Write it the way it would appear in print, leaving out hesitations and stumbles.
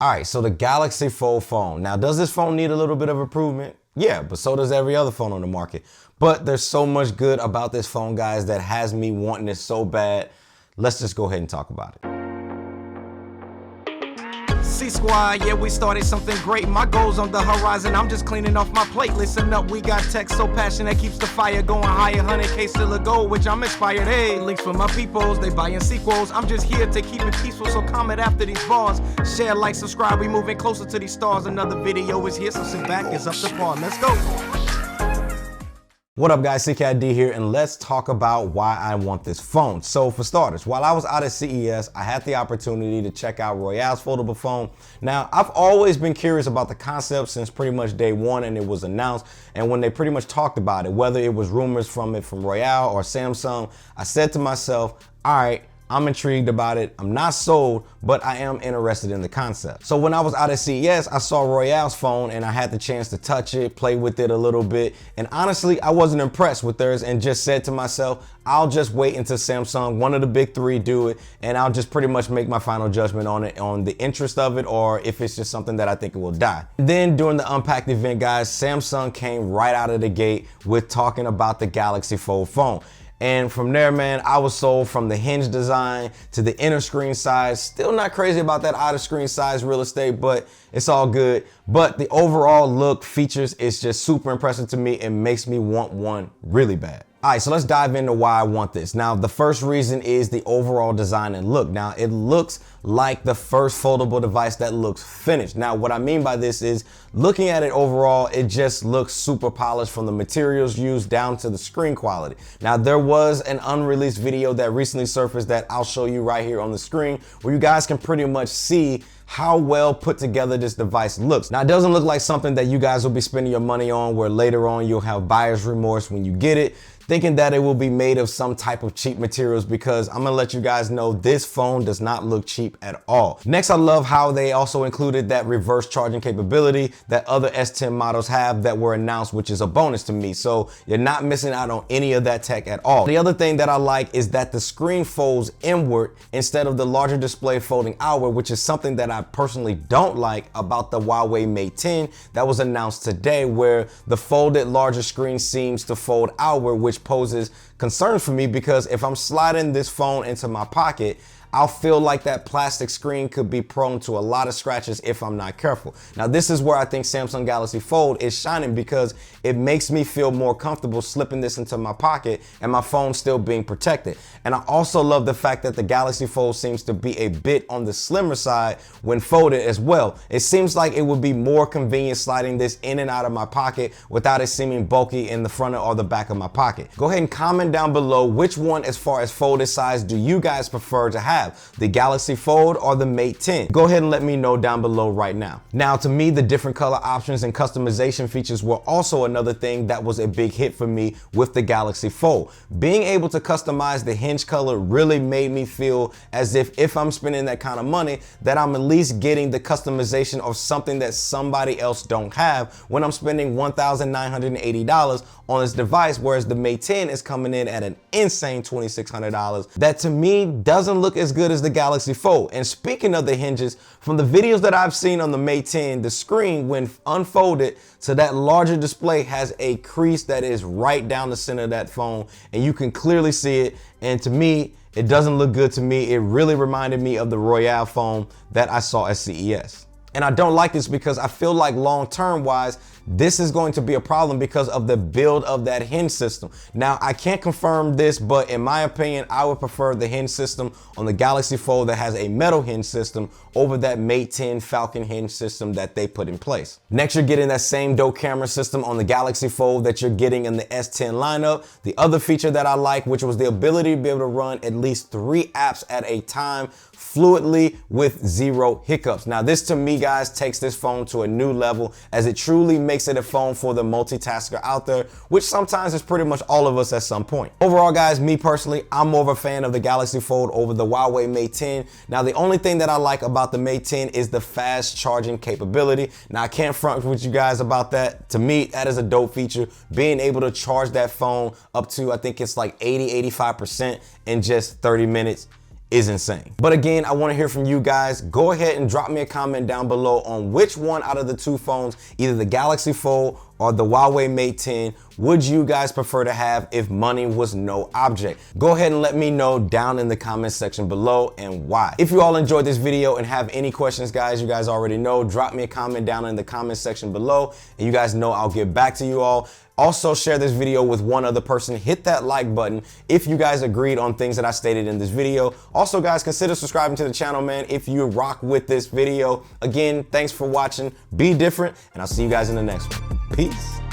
All right, so the Galaxy Fold phone. Now, does this phone need a little bit of improvement? Yeah, but so does every other phone on the market. But there's so much good about this phone, guys, that has me wanting it so bad. Let's just go ahead and talk about it. C-Squad, yeah, we started something great. My goals on the horizon, I'm just cleaning off my plate. Listen up, we got tech so passionate, keeps the fire going higher. 100K still a goal, which I'm inspired. Hey, links for my peoples, they buying sequels. I'm just here to keep it peaceful, so comment after these bars. Share, like, subscribe, we moving closer to these stars. Another video is here, so sit back, it's up to par. Let's go. What up, guys? CKid here, and let's talk about why I want this phone. So for starters, while I was out at CES, I had the opportunity to check out Royale's foldable phone. Now, I've always been curious about the concept since pretty much day one and it was announced, and when they pretty much talked about it, whether it was rumors from Royale or Samsung, I said to myself, all right, I'm intrigued about it. I'm not sold, but I am interested in the concept. So when I was out at CES, I saw Royale's phone and I had the chance to touch it, play with it a little bit. And honestly, I wasn't impressed with theirs and just said to myself, I'll just wait until Samsung, one of the big three, do it. And I'll just pretty much make my final judgment on it, on the interest of it, or if it's just something that I think it will die. Then during the Unpacked event, guys, Samsung came right out of the gate with talking about the Galaxy Fold phone. And from there, man, I was sold from the hinge design to the inner screen size. Still not crazy about that outer screen size real estate, but it's all good. But the overall look, features, is just super impressive to me. It makes me want one really bad. All right, so let's dive into why I want this. Now, the first reason is the overall design and look. Now, it looks like the first foldable device that looks finished. Now, what I mean by this is, looking at it overall, it just looks super polished from the materials used down to the screen quality. Now, there was an unreleased video that recently surfaced that I'll show you right here on the screen, where you guys can pretty much see how well put together this device looks. Now, it doesn't look like something that you guys will be spending your money on, where later on you'll have buyer's remorse when you get it, thinking that it will be made of some type of cheap materials, because I'm gonna let you guys know this phone does not look cheap at all. Next, I love how they also included that reverse charging capability that other S10 models have that were announced, which is a bonus to me. So you're not missing out on any of that tech at all. The other thing that I like is that the screen folds inward instead of the larger display folding outward, which is something that I personally don't like about the HUAWEI Mate 10 that was announced today, where the folded larger screen seems to fold outward, which poses concerns for me, because if I'm sliding this phone into my pocket, I'll feel like that plastic screen could be prone to a lot of scratches if I'm not careful. Now, this is where I think Samsung Galaxy Fold is shining, because it makes me feel more comfortable slipping this into my pocket and my phone still being protected. And I also love the fact that the Galaxy Fold seems to be a bit on the slimmer side when folded as well. It seems like it would be more convenient sliding this in and out of my pocket without it seeming bulky in the front or the back of my pocket. Go ahead and comment down below which one, as far as folded size, do you guys prefer to have, the Galaxy Fold or the Mate 10? Go ahead and let me know down below right now. Now, to me, the different color options and customization features were also another thing that was a big hit for me with the Galaxy Fold. Being able to customize the hinge color really made me feel as if I'm spending that kind of money, that I'm at least getting the customization of something that somebody else don't have when I'm spending $1,980 on this device, whereas the Mate 10 is coming in at an insane $2,600. That to me doesn't look as good as the Galaxy Fold. And speaking of the hinges, from the videos that I've seen on the Mate 10, the screen, when unfolded to that larger display, has a crease that is right down the center of that phone, and you can clearly see it. And to me, it doesn't look good to me. It really reminded me of the Royale phone that I saw at CES. And I don't like this because I feel like long-term wise, this is going to be a problem because of the build of that hinge system. Now, I can't confirm this, but in my opinion, I would prefer the hinge system on the Galaxy Fold that has a metal hinge system over that Mate 10 Falcon hinge system that they put in place. Next, you're getting that same dope camera system on the Galaxy Fold that you're getting in the S10 lineup. The other feature that I like, which was the ability to be able to run at least 3 apps at a time fluidly with 0 hiccups. Now, this to me, guys, takes this phone to a new level, as it truly makes it a phone for the multitasker out there, which sometimes is pretty much all of us at some point. Overall, guys, me personally, I'm more of a fan of the Galaxy Fold over the HUAWEI Mate 10. Now, the only thing that I like about the Mate 10 is the fast charging capability. Now, I can't front with you guys about that. To me, that is a dope feature, being able to charge that phone up to, I think it's like 80-85% in just 30 minutes. is insane. But again, I want to hear from you guys. Go ahead and drop me a comment down below on which one out of the two phones, either the Galaxy Fold or the Huawei Mate 10, would you guys prefer to have if money was no object? Go ahead and let me know down in the comment section below and why. If you all enjoyed this video and have any questions, guys, you guys already know, drop me a comment down in the comment section below, and you guys know I'll get back to you all. Also, share this video with one other person. Hit that like button if you guys agreed on things that I stated in this video. Also, guys, consider subscribing to the channel, man, if you rock with this video. Again, thanks for watching. Be different, and I'll see you guys in the next one. Peace.